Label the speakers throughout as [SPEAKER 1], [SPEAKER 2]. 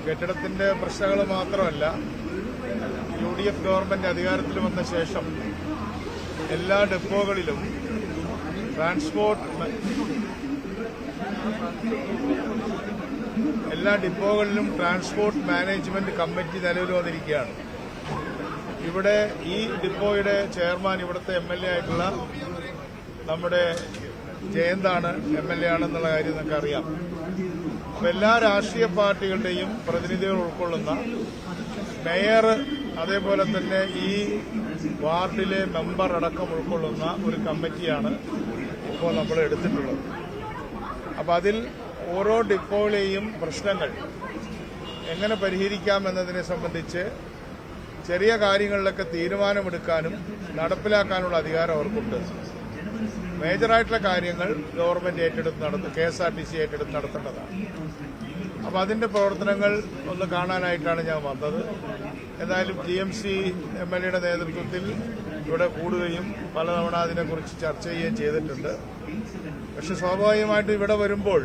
[SPEAKER 1] കെട്ടിടത്തിന്റെ പ്രശ്നങ്ങൾ മാത്രമല്ല, UDF ഗവൺമെന്റ് അധികാരത്തിൽ വന്ന ശേഷം എല്ലാ ഡിപ്പോകളിലും ട്രാൻസ്പോർട്ട് മാനേജ്മെന്റ് കമ്മിറ്റി നിലവിൽ വന്നിരിക്കുകയാണ്. ഇവിടെ ഈ ഡിപ്പോയുടെ ചെയർമാൻ ഇവിടുത്തെ MLA ആയിട്ടുള്ള നമ്മുടെ ജയന്താണ് MLA ആണെന്നുള്ള കാര്യം നിങ്ങൾക്ക് അറിയാം. അപ്പൊ എല്ലാ രാഷ്ട്രീയ പാർട്ടികളുടെയും പ്രതിനിധികൾ ഉൾക്കൊള്ളുന്ന മേയർ, അതേപോലെ തന്നെ ഈ വാർഡിലെ മെമ്പർ അടക്കം ഉൾക്കൊള്ളുന്ന ഒരു കമ്മിറ്റിയാണ് ഇപ്പോൾ നമ്മൾ എടുത്തിട്ടുള്ളത്. അപ്പൊ അതിൽ ഓരോ ഡിപ്പോയിലെയും പ്രശ്നങ്ങൾ എങ്ങനെ പരിഹരിക്കാമെന്നതിനെ സംബന്ധിച്ച് ചെറിയ കാര്യങ്ങളിലൊക്കെ തീരുമാനമെടുക്കാനും നടപ്പിലാക്കാനുള്ള അധികാരം അവർക്കുണ്ട്. മേജറായിട്ടുള്ള കാര്യങ്ങൾ ഗവൺമെന്റ് ഏറ്റെടുത്ത് KSRTC ഏറ്റെടുത്ത് നടത്തേണ്ടതാണ്. അപ്പൊ അതിന്റെ പ്രവർത്തനങ്ങൾ ഒന്ന് കാണാനായിട്ടാണ് ഞാൻ വന്നത്. എന്തായാലും GMC MLA നേതൃത്വത്തിൽ ഇവിടെ കൂടുകയും പലതവണ അതിനെക്കുറിച്ച് ചർച്ച ചെയ്യുകയും ചെയ്തിട്ടുണ്ട്. പക്ഷെ സ്വാഭാവികമായിട്ടും ഇവിടെ വരുമ്പോൾ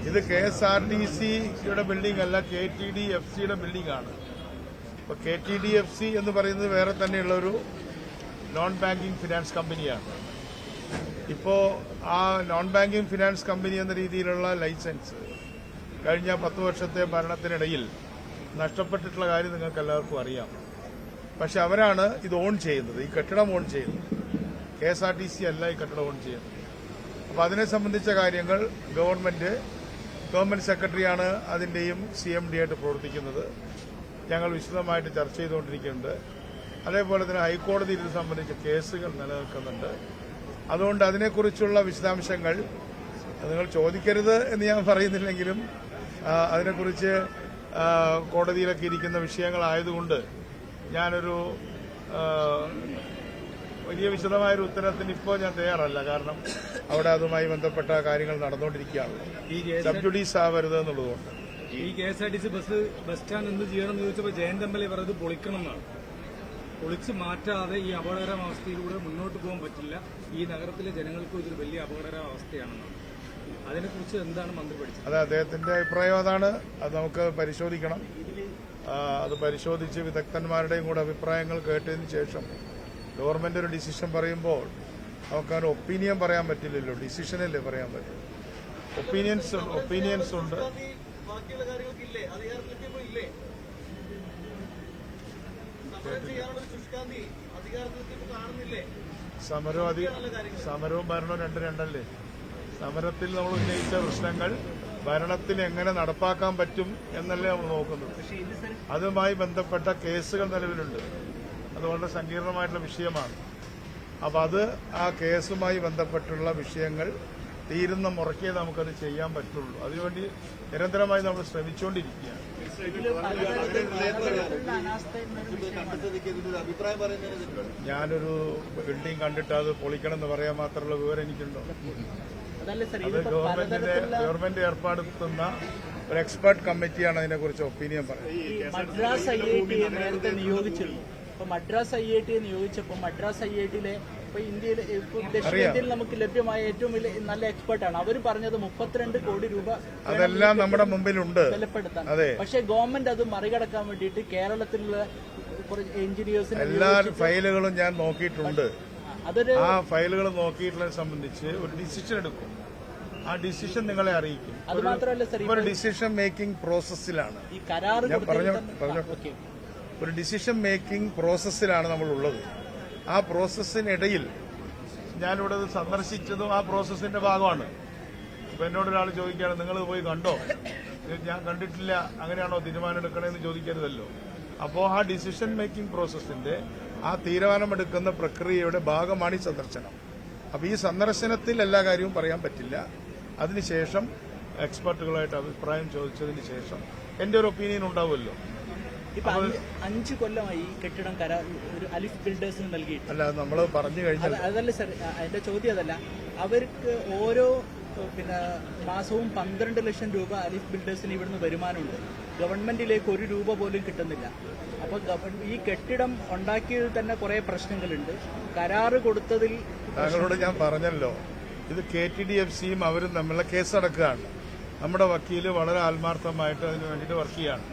[SPEAKER 1] ഇത് KSRTCയുടെ ബിൽഡിംഗ് അല്ല, KTDFCയുടെ ബിൽഡിംഗ് ആണ്. അപ്പൊ KTDFC എന്ന് പറയുന്നത് വേറെ തന്നെയുള്ള ഒരു നോൺ ബാങ്കിംഗ് ഫിനാൻസ് കമ്പനിയാണ്. ഇപ്പോ ആ നോൺ ബാങ്കിംഗ് ഫിനാൻസ് കമ്പനി എന്ന രീതിയിലുള്ള ലൈസൻസ് കഴിഞ്ഞ 10 വർഷത്തെ ഭരണത്തിനിടയിൽ നഷ്ടപ്പെട്ടിട്ടുള്ള കാര്യം നിങ്ങൾക്ക് എല്ലാവർക്കും അറിയാം. പക്ഷെ അവരാണ് ഇത് ഓൺ ചെയ്യുന്നത്, ഈ കെട്ടിടം ഓൺ ചെയ്യുന്നത്. KSRTC അല്ല ഈ കെട്ടിടം ഓൺ ചെയ്യുന്നത്. അപ്പൊ അതിനെ സംബന്ധിച്ച കാര്യങ്ങൾ ഗവൺമെന്റ് സെക്രട്ടറിയാണ് അതിന്റെയും CMD ആയിട്ട് പ്രവർത്തിക്കുന്നത്. ഞങ്ങൾ വിശദമായിട്ട് ചർച്ച ചെയ്തുകൊണ്ടിരിക്കുന്നുണ്ട്. അതേപോലെ തന്നെ ഹൈക്കോടതിയിൽ ഇത് സംബന്ധിച്ച കേസുകൾ നിലനിൽക്കുന്നുണ്ട്. അതുകൊണ്ട് അതിനെക്കുറിച്ചുള്ള വിശദാംശങ്ങൾ നിങ്ങൾ ചോദിക്കരുത് എന്ന് ഞാൻ പറയുന്നില്ലെങ്കിലും അതിനെക്കുറിച്ച് കോടതിയിലൊക്കെ ഇരിക്കുന്ന വിഷയങ്ങളായതുകൊണ്ട് ഞാനൊരു വലിയ വിശദമായൊരു ഉത്തരത്തിന് ഇപ്പോൾ ഞാൻ തയ്യാറല്ല. കാരണം അവിടെ അതുമായി ബന്ധപ്പെട്ട കാര്യങ്ങൾ നടന്നുകൊണ്ടിരിക്കുകയാണ്. സബ് ജുഡീസ് ആവരുത് എന്നുള്ളതുകൊണ്ട്.
[SPEAKER 2] ഈ KSRTC ബസ് സ്റ്റാൻഡ് എന്ത് ചെയ്യണമെന്ന് ചോദിച്ചപ്പോൾ ജയന്ത് MLA പറഞ്ഞത് പൊളിക്കണം എന്നാണ്. പൊളിച്ച് മാറ്റാതെ ഈ അപകടകരാവസ്ഥയിലൂടെ മുന്നോട്ട് പോകാൻ പറ്റില്ല. ഈ നഗരത്തിലെ ജനങ്ങൾക്കും ഇതൊരു വലിയ അപകടകരാവസ്ഥയാണെന്നാണ്. അതിനെക്കുറിച്ച് എന്താണ് മന്ത്രി പഠിച്ചത്?
[SPEAKER 1] അതെ, അദ്ദേഹത്തിന്റെ അഭിപ്രായം അതാണ്. അത് നമുക്ക് പരിശോധിക്കണം. അത് പരിശോധിച്ച് വിദഗ്ധന്മാരുടെയും കൂടെ അഭിപ്രായങ്ങൾ കേട്ടതിന് ശേഷം ഗവൺമെന്റ് ഒരു ഡിസിഷൻ പറയുമ്പോൾ നമുക്കങ്ങനെ ഒപ്പീനിയൻ പറയാൻ പറ്റില്ലല്ലോ, ഡിസിഷനല്ലേ പറയാൻ പറ്റും. ഒപ്പീനിയൻസ് ഉണ്ട്. സമരവും ഭരണവും രണ്ടല്ലേ. സമരത്തിൽ നമ്മൾ ഉന്നയിച്ച പ്രശ്നങ്ങൾ ഭരണത്തിൽ എങ്ങനെ നടപ്പാക്കാൻ പറ്റും എന്നല്ലേ നമ്മൾ നോക്കുന്നത്. അതുമായി ബന്ധപ്പെട്ട കേസുകൾ നിലവിലുണ്ട്. അത് വളരെ സങ്കീർണമായിട്ടുള്ള വിഷയമാണ്. അപ്പൊ അത് ആ കേസുമായി ബന്ധപ്പെട്ടുള്ള വിഷയങ്ങൾ തീരുന്ന മുറയ്ക്കേ നമുക്കത് ചെയ്യാൻ പറ്റുള്ളൂ. അതിനുവേണ്ടി നിരന്തരമായി നമ്മൾ ശ്രമിച്ചുകൊണ്ടിരിക്കുകയാണ്. ഞാനൊരു ബിൽഡിംഗ് കണ്ടിട്ട് അത് പൊളിക്കണം എന്ന് പറയാൻ മാത്രമുള്ള വിവരം എനിക്കുണ്ടോ? അത് ഗവൺമെന്റ് ഏർപ്പെടുത്തുന്ന ഒരു എക്സ്പെർട്ട് കമ്മിറ്റിയാണ് അതിനെക്കുറിച്ച് ഒപ്പീനിയൻ പറയുന്നത്.
[SPEAKER 3] മദ്രാസ് IIT നേരത്തെ നിയോഗിച്ചിരുന്നു. മദ്രാസ് IIT നിയോഗിച്ചപ്പോൾ മദ്രാസ് IITയിലെ ഇന്ത്യയിൽ ദക്ഷിണേന്ത്യയിൽ നമുക്ക് ലഭ്യമായ ഏറ്റവും വലിയ നല്ല എക്സ്പെർട്ടാണ്. അവർ പറഞ്ഞത് 32 കോടി രൂപ
[SPEAKER 1] അതെല്ലാം നമ്മുടെ മുമ്പിലുണ്ട്
[SPEAKER 3] ബലപ്പെടുത്താൻ. പക്ഷേ ഗവൺമെന്റ് അത് മറികടക്കാൻ വേണ്ടിയിട്ട് കേരളത്തിലുള്ള എഞ്ചിനീയേഴ്സിന്
[SPEAKER 1] എല്ലാ ഫയലുകളും ഞാൻ നോക്കിയിട്ടുണ്ട്. ആ ഫയലുകൾ നോക്കിയിട്ടുള്ളതിനെ സംബന്ധിച്ച് ഒരു ഡിസിഷൻ എടുക്കും. ആ ഡിസിഷൻ നിങ്ങളെ അറിയിക്കും.
[SPEAKER 3] അത് മാത്രമല്ല സർ,
[SPEAKER 1] ഒരു ഡിസിഷൻ മേക്കിംഗ് പ്രോസസ്സിലാണ്. ഞാൻ പറഞ്ഞു ഒരു ഡിസിഷൻ മേക്കിംഗ് പ്രോസസ്സിലാണ് നമ്മളുള്ളത്. ആ പ്രോസസ്സിനിടയിൽ ഞാനിവിടെ സന്ദർശിച്ചതും ആ പ്രോസസ്സിന്റെ ഭാഗമാണ്. ഇപ്പൊ എന്നോട് ഒരാൾ ചോദിക്കുകയാണ്, നിങ്ങൾ പോയി കണ്ടോ? ഞാൻ കണ്ടിട്ടില്ല, അങ്ങനെയാണോ തീരുമാനം എടുക്കണമെന്ന് ചോദിക്കരുതല്ലോ. അപ്പോൾ ആ ഡിസിഷൻ മേക്കിംഗ് പ്രോസസ്സിന്റെ ആ തീരുമാനമെടുക്കുന്ന പ്രക്രിയയുടെ ഭാഗമാണ് ഈ സന്ദർശനം. അപ്പൊ ഈ സന്ദർശനത്തിൽ എല്ലാ കാര്യവും പറയാൻ പറ്റില്ല. അതിനുശേഷം എക്സ്പെർട്ടുകളായിട്ട് അഭിപ്രായം ചോദിച്ചതിന് ശേഷം എന്റെ ഒരു ഒപ്പീനിയൻ ഉണ്ടാവുമല്ലോ.
[SPEAKER 3] ഇപ്പൊ 5 കൊല്ലമായി ഈ കെട്ടിടം ഒരു അലിഫ് ബിൽഡേഴ്സിന് നൽകിയിട്ട്.
[SPEAKER 1] അല്ല, നമ്മൾ പറഞ്ഞു കഴിഞ്ഞാൽ
[SPEAKER 3] അതല്ല സർ, എന്റെ ചോദ്യം അതല്ല. അവർക്ക് ഓരോ മാസവും 12 ലക്ഷം രൂപ അലിഫ് ബിൽഡേഴ്സിന് ഇവിടുന്ന് വരുമാനമുണ്ട്. ഗവൺമെന്റിലേക്ക് 1 രൂപ പോലും കിട്ടുന്നില്ല. അപ്പൊ ഈ കെട്ടിടം ഉണ്ടാക്കിയതിൽ തന്നെ കുറെ പ്രശ്നങ്ങളുണ്ട്. കരാറ് കൊടുത്തതിൽ
[SPEAKER 1] താങ്കളോട് ഞാൻ പറഞ്ഞല്ലോ, ഇത് KTDFCയും അവരും തമ്മിലുള്ള കേസ് നടക്കുകയാണ്. നമ്മുടെ വക്കീല് വളരെ ആത്മാർത്ഥമായിട്ട് അതിന് വേണ്ടിയിട്ട് വർക്ക് ചെയ്യാണ്.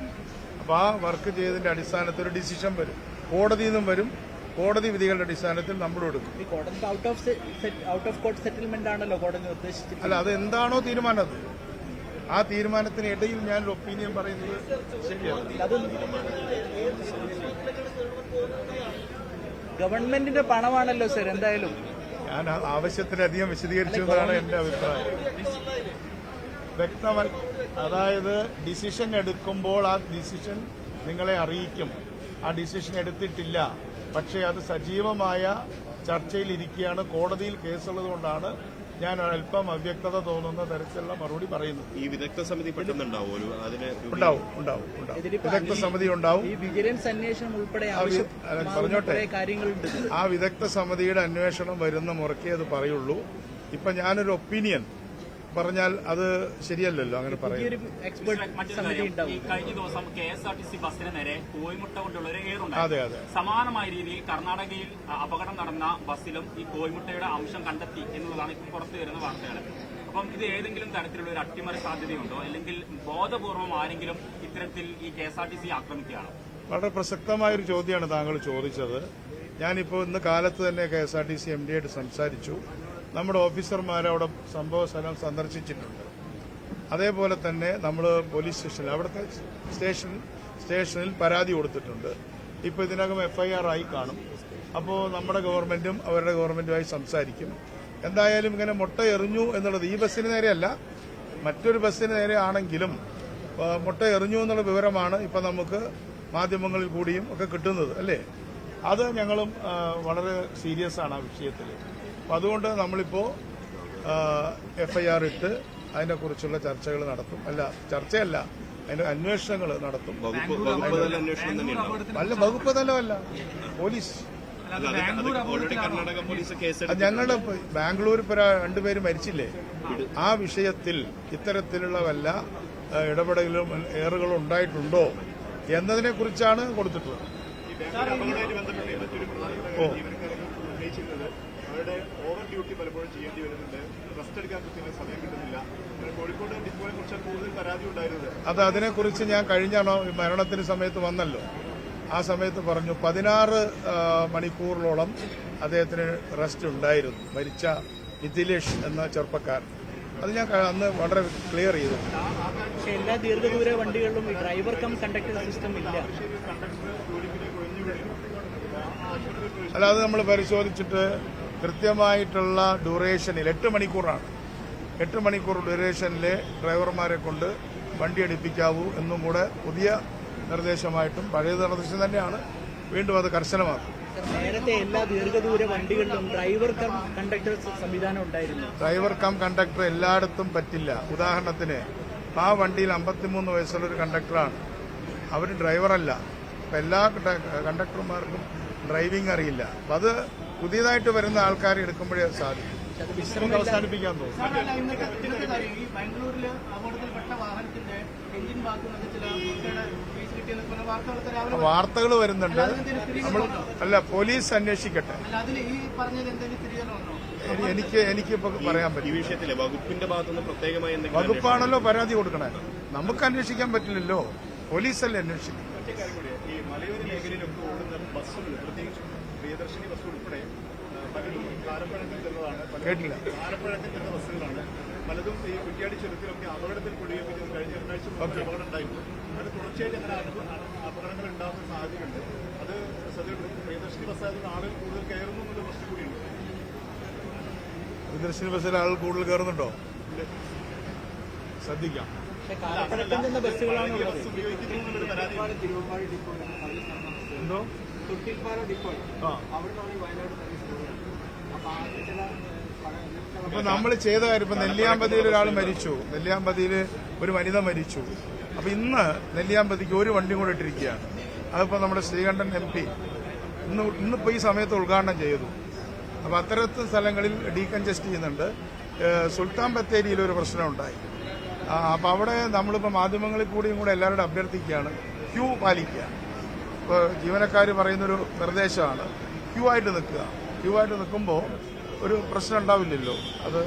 [SPEAKER 1] അപ്പോൾ ആ വർക്ക് ചെയ്തതിന്റെ അടിസ്ഥാനത്തിൽ ഒരു ഡിസിഷൻ വരും, കോടതിയിൽ നിന്നും വരും. കോടതി വിധികളുടെ അടിസ്ഥാനത്തിൽ നമ്മൾ എടുക്കും.
[SPEAKER 3] ഈ കോടതി ഔട്ട് ഓഫ് കോർട്ട് സെറ്റിൽമെന്റ് ആണല്ലോ കോടതി നിർദ്ദേശിച്ചത്.
[SPEAKER 1] അല്ല, അത് എന്താണോ തീരുമാനം, ആ തീരുമാനത്തിന് ഇടയിൽ ഞാനൊരു ഒപ്പീനിയൻ പറയുന്നത് ശരിയാണ്.
[SPEAKER 3] അത് ഗവൺമെന്റിന്റെ പണമാണല്ലോ സർ. എന്തായാലും
[SPEAKER 1] ഞാൻ ആവശ്യത്തിലധികം വിശദീകരിച്ചു എന്നതാണ് എന്റെ അഭിപ്രായം. വ്യക്തമല്ല, അതായത് ഡിസിഷൻ എടുക്കുമ്പോൾ ആ ഡിസിഷൻ നിങ്ങളെ അറിയിക്കും. ആ ഡിസിഷൻ എടുത്തിട്ടില്ല, പക്ഷേ അത് സജീവമായ ചർച്ചയിലിരിക്കുകയാണ്. കോടതിയിൽ കേസുള്ളത് കൊണ്ടാണ് ഞാൻ അല്പം അവ്യക്തത തോന്നുന്ന തരത്തിലുള്ള മറുപടി പറയുന്നത്.
[SPEAKER 4] ഈ വിദഗ്ധ സമിതി പെട്ടെന്നുണ്ടാവുമല്ലോ,
[SPEAKER 1] ഉണ്ടാവും. വിദഗ്ധ സമിതി ഉണ്ടാവും.
[SPEAKER 3] ഈ വിജിലൻസ് അന്വേഷണം ഉൾപ്പെടെ
[SPEAKER 1] പറഞ്ഞോട്ടെ,
[SPEAKER 3] കാര്യങ്ങളുണ്ട്.
[SPEAKER 1] ആ വിദഗ്ധ സമിതിയുടെ അന്വേഷണം വരുന്ന മുറയ്ക്കേ അത് പറയുള്ളൂ. ഇപ്പൊ ഞാനൊരു ഒപ്പീനിയൻ പറഞ്ഞാൽ അത് ശരിയല്ലല്ലോ അങ്ങനെ പറയുന്നത്.
[SPEAKER 5] കഴിഞ്ഞ ദിവസം KSRTC ബസിന് നേരെ കോയിമുട്ട കൊണ്ടുള്ള ഒരു
[SPEAKER 1] അതെ
[SPEAKER 5] സമാനമായ രീതിയിൽ കർണാടകയിൽ അപകടം നടന്ന ബസ്സിലും ഈ കോയിമുട്ടയുടെ അംശം കണ്ടെത്തി എന്നുള്ളതാണ് ഇപ്പോൾ പുറത്തു വരുന്ന വാർത്തകൾ. അപ്പം ഇത് ഏതെങ്കിലും തരത്തിലുള്ള ഒരു അട്ടിമറി സാധ്യതയുണ്ടോ, അല്ലെങ്കിൽ ബോധപൂർവം ആരെങ്കിലും ഇത്തരത്തിൽ ഈ KSRTC ആക്രമിക്കുകയാണോ?
[SPEAKER 1] വളരെ പ്രസക്തമായൊരു ചോദ്യമാണ് താങ്കൾ ചോദിച്ചത്. ഞാനിപ്പോൾ ഇന്ന് കാലത്ത് തന്നെ KSRTC MD ആയിട്ട് സംസാരിച്ചു. നമ്മുടെ ഓഫീസർമാർ അവിടെ സംഭവ സ്ഥലം സന്ദർശിച്ചിട്ടുണ്ട്. അതേപോലെ തന്നെ നമ്മൾ പോലീസ് സ്റ്റേഷനിൽ അവിടുത്തെ സ്റ്റേഷനിൽ പരാതി കൊടുത്തിട്ടുണ്ട്. ഇപ്പോൾ ഇതിനകം FIR ആയി കാണും. അപ്പോൾ നമ്മുടെ ഗവൺമെന്റും അവരുടെ ഗവൺമെന്റുമായി സംസാരിക്കും. എന്തായാലും ഇങ്ങനെ മുട്ട എറിഞ്ഞു എന്നുള്ളത് ഈ ബസ്സിന് നേരെയല്ല, മറ്റൊരു ബസ്സിന് നേരെ ആണെങ്കിലും മുട്ട എറിഞ്ഞു എന്നുള്ള വിവരമാണ് ഇപ്പം നമുക്ക് മാധ്യമങ്ങളിൽ കൂടിയും ഒക്കെ കിട്ടുന്നത്, അല്ലേ? അത് ഞങ്ങളും വളരെ സീരിയസ് ആണ് ആ വിഷയത്തിൽ. അപ്പം അതുകൊണ്ട് നമ്മളിപ്പോൾ FIR ഇട്ട് അതിനെക്കുറിച്ചുള്ള ചർച്ചകൾ നടത്തും. ചർച്ചയല്ല, അതിന്റെ അന്വേഷണങ്ങൾ നടത്തും. അല്ല, വകുപ്പ് തലമല്ല, പോലീസ്. ഞങ്ങളുടെ ബാംഗ്ലൂർ ഇപ്പോൾ 2 പേര് മരിച്ചില്ലേ, ആ വിഷയത്തിൽ ഇത്തരത്തിലുള്ള വല്ല ഇടപെടലും ഏറുകളും ഉണ്ടായിട്ടുണ്ടോ എന്നതിനെ കുറിച്ചാണ് കൊടുത്തിട്ടുള്ളത്.
[SPEAKER 6] അവരുടെ ഓവർ ഡ്യൂട്ടി പലപ്പോഴും ചെയ്യേണ്ടി വരുന്നുണ്ട്, റെസ്റ്റ് എടുക്കാൻ കൃത്യമായി സമയം കിട്ടുന്നില്ല. കോഴിക്കോട് ഡിപ്പോയെ കുറിച്ച് കൂടുതൽ പരാതി ഉണ്ടായിരുന്നത്
[SPEAKER 1] അതിനെക്കുറിച്ച് ഞാൻ കഴിഞ്ഞ മരണത്തിന് സമയത്ത് വന്നല്ലോ. ആ സമയത്ത് പറഞ്ഞു 16 മണിക്കൂറിലോളം അദ്ദേഹത്തിന് റെസ്റ്റ് ഉണ്ടായിരുന്നു, മരിച്ച മിഥിലേഷ് എന്ന ചെറുപ്പക്കാരൻ. അത് ഞാൻ അന്ന് വളരെ ക്ലിയർ ചെയ്തു.
[SPEAKER 3] പക്ഷേ എല്ലാ ദീർഘദൂര വണ്ടികളിലും ഡ്രൈവർ കം കണ്ടക്ടർ സിസ്റ്റം ഇല്ല.
[SPEAKER 1] അല്ല, അത് നമ്മൾ പരിശോധിച്ചിട്ട് കൃത്യമായിട്ടുള്ള ഡ്യൂറേഷനിൽ 8 മണിക്കൂറാണ്. 8 മണിക്കൂർ ഡ്യൂറേഷനിലെ ഡ്രൈവർമാരെ കൊണ്ട് വണ്ടി എടുപ്പിക്കാവൂ എന്നും കൂടെ പുതിയ നിർദ്ദേശമായിട്ടും പഴയ നിർദ്ദേശം തന്നെയാണ്, വീണ്ടും അത് കർശനമാക്കും.
[SPEAKER 3] നേരത്തെ എല്ലാ ദീർഘദൂര വണ്ടികളിലും ഡ്രൈവർ കം കണ്ടക്ടർ സംവിധാനം ഉണ്ടായിരുന്നു.
[SPEAKER 1] ഡ്രൈവർ കം കണ്ടക്ടർ എല്ലായിടത്തും പറ്റില്ല. ഉദാഹരണത്തിന് ആ വണ്ടിയിൽ 53 വയസ്സുള്ള ഒരു കണ്ടക്ടറാണ്, അവർ ഡ്രൈവറല്ല. അപ്പം എല്ലാ കണ്ടക്ടർമാർക്കും ഡ്രൈവിംഗ് അറിയില്ല. അപ്പം അത് പുതിയതായിട്ട് വരുന്ന ആൾക്കാരെ എടുക്കുമ്പോഴേ സാധിക്കും. നമുക്ക് അവസാനിപ്പിക്കാൻ തോന്നും. വാർത്തകൾ വരുന്നുണ്ട്. നമ്മൾ പോലീസ് അന്വേഷിക്കട്ടെ. എനിക്കിപ്പോ പറയാൻ പറ്റും.
[SPEAKER 4] ഈ വിഷയത്തിലെ വകുപ്പിന്റെ ഭാഗത്തുനിന്ന് പ്രത്യേകമായി
[SPEAKER 1] വകുപ്പാണല്ലോ പരാതി കൊടുക്കണേ, നമുക്ക് അന്വേഷിക്കാൻ പറ്റില്ലല്ലോ, പോലീസല്ലേ അന്വേഷിക്കും.
[SPEAKER 6] ഈ മലയോര മേഖലയിലൊക്കെ ഓടുന്ന ബസ്സുകൾ, പ്രത്യേകിച്ച് പ്രിയദർശിനി ബസ് ഉൾപ്പെടെ പലതും കാലപ്പഴക്കം ചെന്നതാണ്.
[SPEAKER 1] കേട്ടില്ല.
[SPEAKER 6] കാലപ്പഴക്കം ചെന്ന ബസ്സുകളാണ് പലതും. ഈ കുറ്റ്യാടി ചുരത്തിലൊക്കെ അപകടത്തിൽപ്പെടുകയും കഴിഞ്ഞ 2 ആഴ്ച മുമ്പ് അപകടം ഉണ്ടായിരുന്നു. അത് തുടർച്ചയായിട്ട് അങ്ങനെ അപകടങ്ങൾ ഉണ്ടാകുന്ന സാധ്യതയുണ്ട്. അത് പ്രിയദർശിനി ബസ്സായതുകൊണ്ട് ആളുകൾ കൂടുതൽ കയറുന്നു എന്നുള്ള പ്രശ്നം കൂടിയുണ്ട്.
[SPEAKER 1] പ്രിയദർശിനി ബസ്സിൽ ആളുകൾ കൂടുതൽ കയറുന്നുണ്ടോ? ശ്രദ്ധിക്കാം. എന്തോ അപ്പൊ നമ്മൾ ചെയ്ത കാര്യം, ഇപ്പൊ നെല്ലിയാമ്പതിയിൽ ഒരാൾ മരിച്ചു, നെല്ലിയാമ്പതിയിൽ ഒരു വനിത മരിച്ചു. അപ്പൊ ഇന്ന് നെല്ലിയാമ്പതിക്ക് ഒരു വണ്ടി കൂടെ ഇട്ടിരിക്കുകയാണ്. അതിപ്പോ നമ്മുടെ ശ്രീകണ്ഠൻ MP ഇന്നിപ്പോ ഈ സമയത്ത് ഉദ്ഘാടനം ചെയ്തു. അപ്പൊ അത്തരത്തിൽ സ്ഥലങ്ങളിൽ ഡീകൺജസ്റ്റ് ചെയ്യുന്നുണ്ട്. സുൽത്താൻ ബത്തേരിയിൽ ഒരു പ്രശ്നം ഉണ്ടായി. അപ്പൊ അവിടെ നമ്മളിപ്പോ മാധ്യമങ്ങളിൽ കൂടിയും കൂടെ എല്ലാവരോടും അഭ്യർത്ഥിക്കുകയാണ്, ക്യൂ പാലിക്കുക. ഇപ്പോൾ ജീവനക്കാർ പറയുന്നൊരു നിർദ്ദേശമാണ് ക്യൂ ആയിട്ട് നിൽക്കുക. ക്യൂ ആയിട്ട് നിൽക്കുമ്പോൾ ഒരു പ്രശ്നം ഉണ്ടാവില്ലല്ലോ. അത്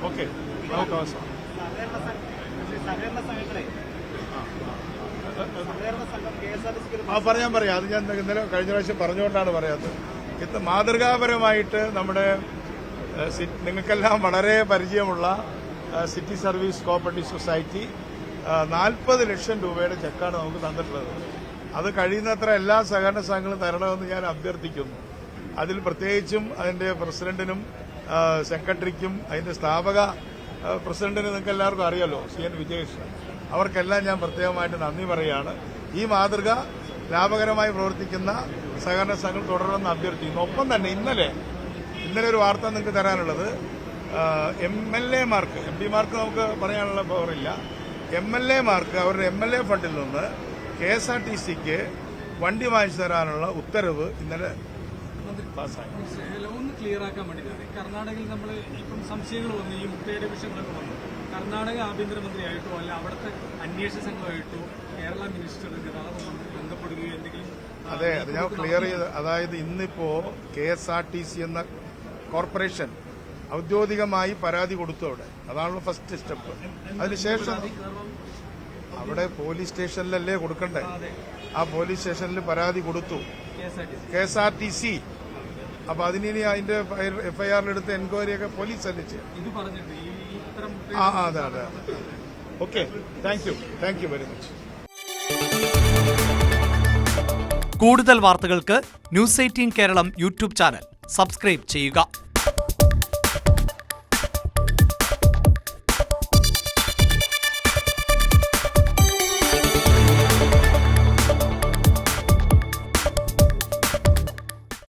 [SPEAKER 1] ഓക്കെ, നമുക്ക് അവസാനം
[SPEAKER 3] സഹകരണ സംഘങ്ങളെ സഹകരണ സംഘം KSRTC
[SPEAKER 1] പറയാം അത് ഞാൻ ഇന്നലെ കഴിഞ്ഞ പ്രാവശ്യം പറഞ്ഞുകൊണ്ടാണ് പറയാത്തത്. ഇത് മാതൃകാപരമായിട്ട് നമ്മുടെ നിങ്ങൾക്കെല്ലാം വളരെ പരിചയമുള്ള സിറ്റി സർവീസ് കോഓപ്പറേറ്റീവ് സൊസൈറ്റി 40 ലക്ഷം രൂപയുടെ ചെക്കാണ് നമുക്ക് തന്നിട്ടുള്ളത്. അത് കഴിയുന്നത്ര എല്ലാ സഹകരണ സംഘങ്ങളും തരണമെന്ന് ഞാൻ അഭ്യർത്ഥിക്കുന്നു. അതിൽ പ്രത്യേകിച്ചും അതിന്റെ പ്രസിഡന്റിനും സെക്രട്ടറിക്കും അതിന്റെ സ്ഥാപക പ്രസിഡന്റിന് നിങ്ങൾക്ക് എല്ലാവർക്കും അറിയാലോ, CN വിജയകൃഷ്ണൻ, അവർക്കെല്ലാം ഞാൻ പ്രത്യേകമായിട്ട് നന്ദി പറയുകയാണ്. ഈ മാതൃക ലാഭകരമായി പ്രവർത്തിക്കുന്ന സഹകരണ സംഘം തുടരണമെന്ന് അഭ്യർത്ഥിക്കുന്നു. ഒപ്പം തന്നെ ഇന്നലെ ഒരു വാർത്ത നിങ്ങൾക്ക് തരാനുള്ളത്, MLA-മാർക്ക് MP-മാർക്ക് നമുക്ക് പറയാനുള്ള പവറില്ല. MLA-മാർക്ക് അവരുടെ MLA ഫണ്ടിൽ നിന്ന് KSRTCക്ക് വണ്ടി വാങ്ങിച്ചു തരാനുള്ള ഉത്തരവ് ഇന്നലെ പാസ്സായി.
[SPEAKER 2] ഒന്ന് ക്ലിയർ ആക്കാൻ വേണ്ടിയിട്ടാണ്. കർണാടകയിൽ നമ്മൾ ഇപ്പം സംശയങ്ങൾ വന്നു, ഈ മുട്ടയുടെ വിഷയങ്ങളൊക്കെ വന്നു. കർണാടക ആഭ്യന്തരമന്ത്രിയായിട്ടോ അല്ല അവിടുത്തെ അന്വേഷണ സംഘമായിട്ടോ കേരള മിനിസ്റ്റർ ഗതാഗത മന്ത്രി ബന്ധപ്പെടുകയോ എന്തെങ്കിലും?
[SPEAKER 1] അതെ, അത് ഞാൻ ക്ലിയർ ചെയ്ത്. അതായത് ഇന്നിപ്പോ KSRTC എന്ന കോർപ്പറേഷൻ ഔദ്യോഗികമായി പരാതി കൊടുത്തു അവിടെ. അതാണല്ലോ ഫസ്റ്റ് സ്റ്റെപ്പ്. അതിനുശേഷം അവിടെ പോലീസ് സ്റ്റേഷനിലല്ലേ കൊടുക്കണ്ടേ? ആ പോലീസ് സ്റ്റേഷനിൽ പരാതി കൊടുത്തു KSRTC. അപ്പൊ അതിനി അതിന്റെ FIR-ലെടുത്ത് എൻക്വയറിയൊക്കെ പോലീസ് അല്ലേ ചെയ്യും. അതെ. Okay, thank you very much.
[SPEAKER 7] കൂടുതൽ വാർത്തകൾക്ക് News 18 Keralam YouTube channel subscribe ചെയ്യുക.